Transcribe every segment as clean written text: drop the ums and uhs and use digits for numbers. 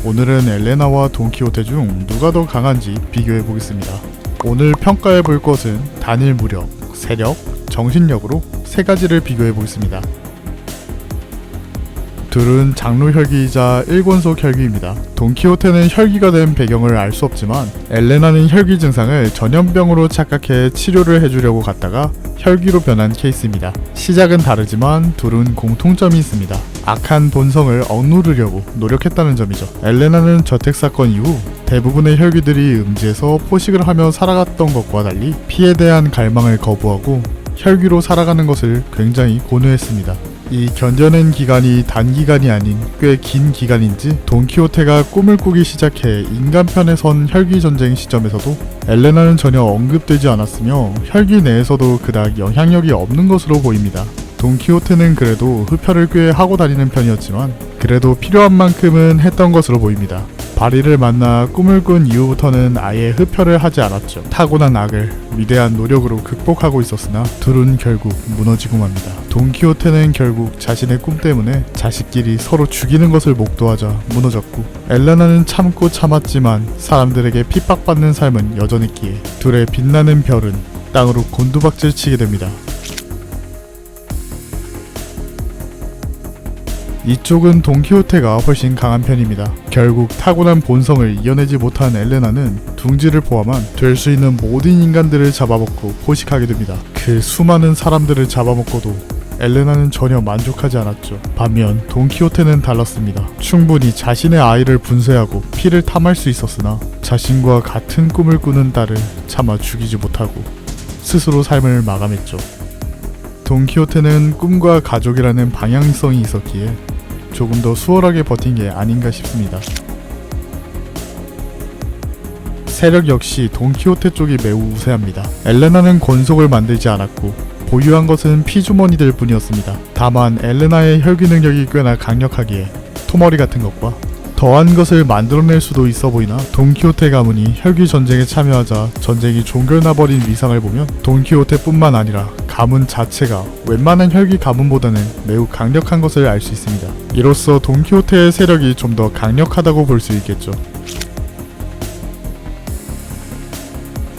오늘은 엘레나와 돈키호테 중 누가 더 강한지 비교해보겠습니다. 오늘 평가해볼 것은 단일 무력, 세력, 정신력으로 세 가지를 비교해보겠습니다. 둘은 장로 혈기이자 일권속 혈기입니다. 돈키호테는 혈기가 된 배경을 알 수 없지만 엘레나는 혈기 증상을 전염병으로 착각해 치료를 해주려고 갔다가 혈기로 변한 케이스입니다. 시작은 다르지만 둘은 공통점이 있습니다. 악한 본성을 억누르려고 노력했다는 점이죠. 엘레나는 저택사건 이후 대부분의 혈기들이 음지에서 포식을 하며 살아갔던 것과 달리 피에 대한 갈망을 거부하고 혈기로 살아가는 것을 굉장히 고뇌했습니다. 이 견뎌낸 기간이 단기간이 아닌 꽤 긴 기간인지 돈키호테가 꿈을 꾸기 시작해 인간편에 선 혈기 전쟁 시점에서도 엘레나는 전혀 언급되지 않았으며 혈기 내에서도 그닥 영향력이 없는 것으로 보입니다. 돈키호테는 그래도 흡혈을 꽤 하고 다니는 편이었지만 그래도 필요한 만큼은 했던 것으로 보입니다. 바리를 만나 꿈을 꾼 이후부터는 아예 흡혈을 하지 않았죠. 타고난 악을 위대한 노력으로 극복하고 있었으나 둘은 결국 무너지고 맙니다. 돈키호테는 결국 자신의 꿈 때문에 자식끼리 서로 죽이는 것을 목도하자 무너졌고, 엘레나는 참고 참았지만 사람들에게 핍박받는 삶은 여전했기에 둘의 빛나는 별은 땅으로 곤두박질 치게 됩니다. 이쪽은 돈키호테가 훨씬 강한 편입니다. 결국 타고난 본성을 이겨내지 못한 엘레나는 둥지를 포함한 될 수 있는 모든 인간들을 잡아먹고 포식하게 됩니다. 그 수많은 사람들을 잡아먹고도 엘레나는 전혀 만족하지 않았죠. 반면 돈키호테는 달랐습니다. 충분히 자신의 아이를 분쇄하고 피를 탐할 수 있었으나 자신과 같은 꿈을 꾸는 딸을 차마 죽이지 못하고 스스로 삶을 마감했죠. 돈키호테는 꿈과 가족이라는 방향성이 있었기에 조금 더 수월하게 버틴 게 아닌가 싶습니다. 세력 역시 돈키호테 쪽이 매우 우세합니다. 엘레나는 권속을 만들지 않았고 보유한 것은 피주머니들 뿐이었습니다. 다만 엘레나의 혈기 능력이 꽤나 강력하기에 토머리 같은 것과 더한 것을 만들어낼 수도 있어 보이나 돈키호테 가문이 혈기 전쟁에 참여하자 전쟁이 종결나버린 위상을 보면 돈키호테뿐만 아니라 가문 자체가 웬만한 혈기 가문보다는 매우 강력한 것을 알 수 있습니다. 이로써 돈키호테의 세력이 좀 더 강력하다고 볼 수 있겠죠.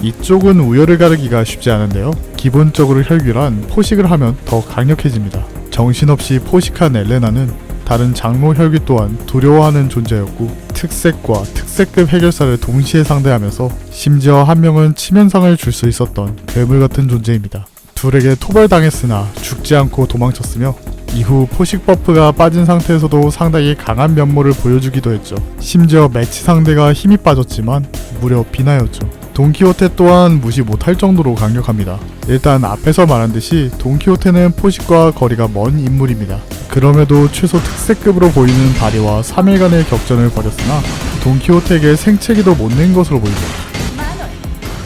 이쪽은 우열을 가르기가 쉽지 않은데요. 기본적으로 혈기란 포식을 하면 더 강력해집니다. 정신없이 포식한 엘레나는 다른 장로 혈기 또한 두려워하는 존재였고 특색과 특색급 해결사를 동시에 상대하면서 심지어 한 명은 치명상을 줄 수 있었던 괴물 같은 존재입니다. 둘에게 토벌당했으나 죽지 않고 도망쳤으며 이후 포식 버프가 빠진 상태에서도 상당히 강한 면모를 보여주기도 했죠. 심지어 매치 상대가 힘이 빠졌지만 무려 비나였죠. 돈키호테 또한 무시 못할 정도로 강력합니다. 일단 앞에서 말한 듯이 돈키호테는 포식과 거리가 먼 인물입니다. 그럼에도 최소 특색급으로 보이는 바리와 3일간의 격전을 벌였으나 돈키호테에게 생채기도 못 낸 것으로 보이죠.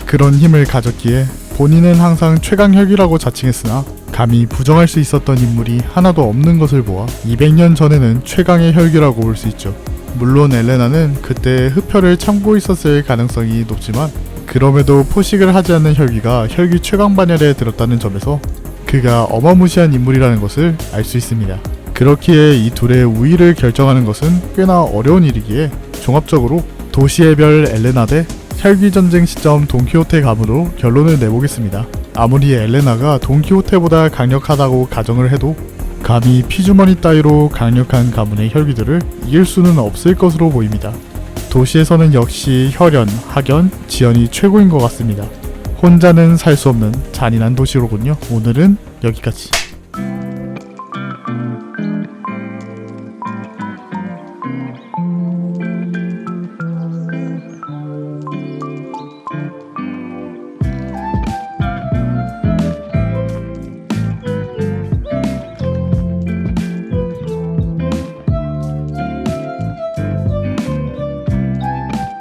그런 힘을 가졌기에 본인은 항상 최강 혈기라고 자칭했으나 감히 부정할 수 있었던 인물이 하나도 없는 것을 보아 200년 전에는 최강의 혈기라고 볼 수 있죠. 물론 엘레나는 그때 흡혈을 참고 있었을 가능성이 높지만 그럼에도 포식을 하지 않는 혈기가 혈기 최강 반열에 들었다는 점에서 그가 어마무시한 인물이라는 것을 알 수 있습니다. 그렇기에 이 둘의 우위를 결정하는 것은 꽤나 어려운 일이기에 종합적으로 도시의 별 엘레나 대 혈기 전쟁 시점 돈키호테 가문으로 결론을 내보겠습니다. 아무리 엘레나가 돈키호테보다 강력하다고 가정을 해도 감히 피주머니 따위로 강력한 가문의 혈기들을 이길 수는 없을 것으로 보입니다. 도시에서는 역시 혈연, 학연, 지연이 최고인 것 같습니다. 혼자는 살 수 없는 잔인한 도시로군요. 오늘은 여기까지.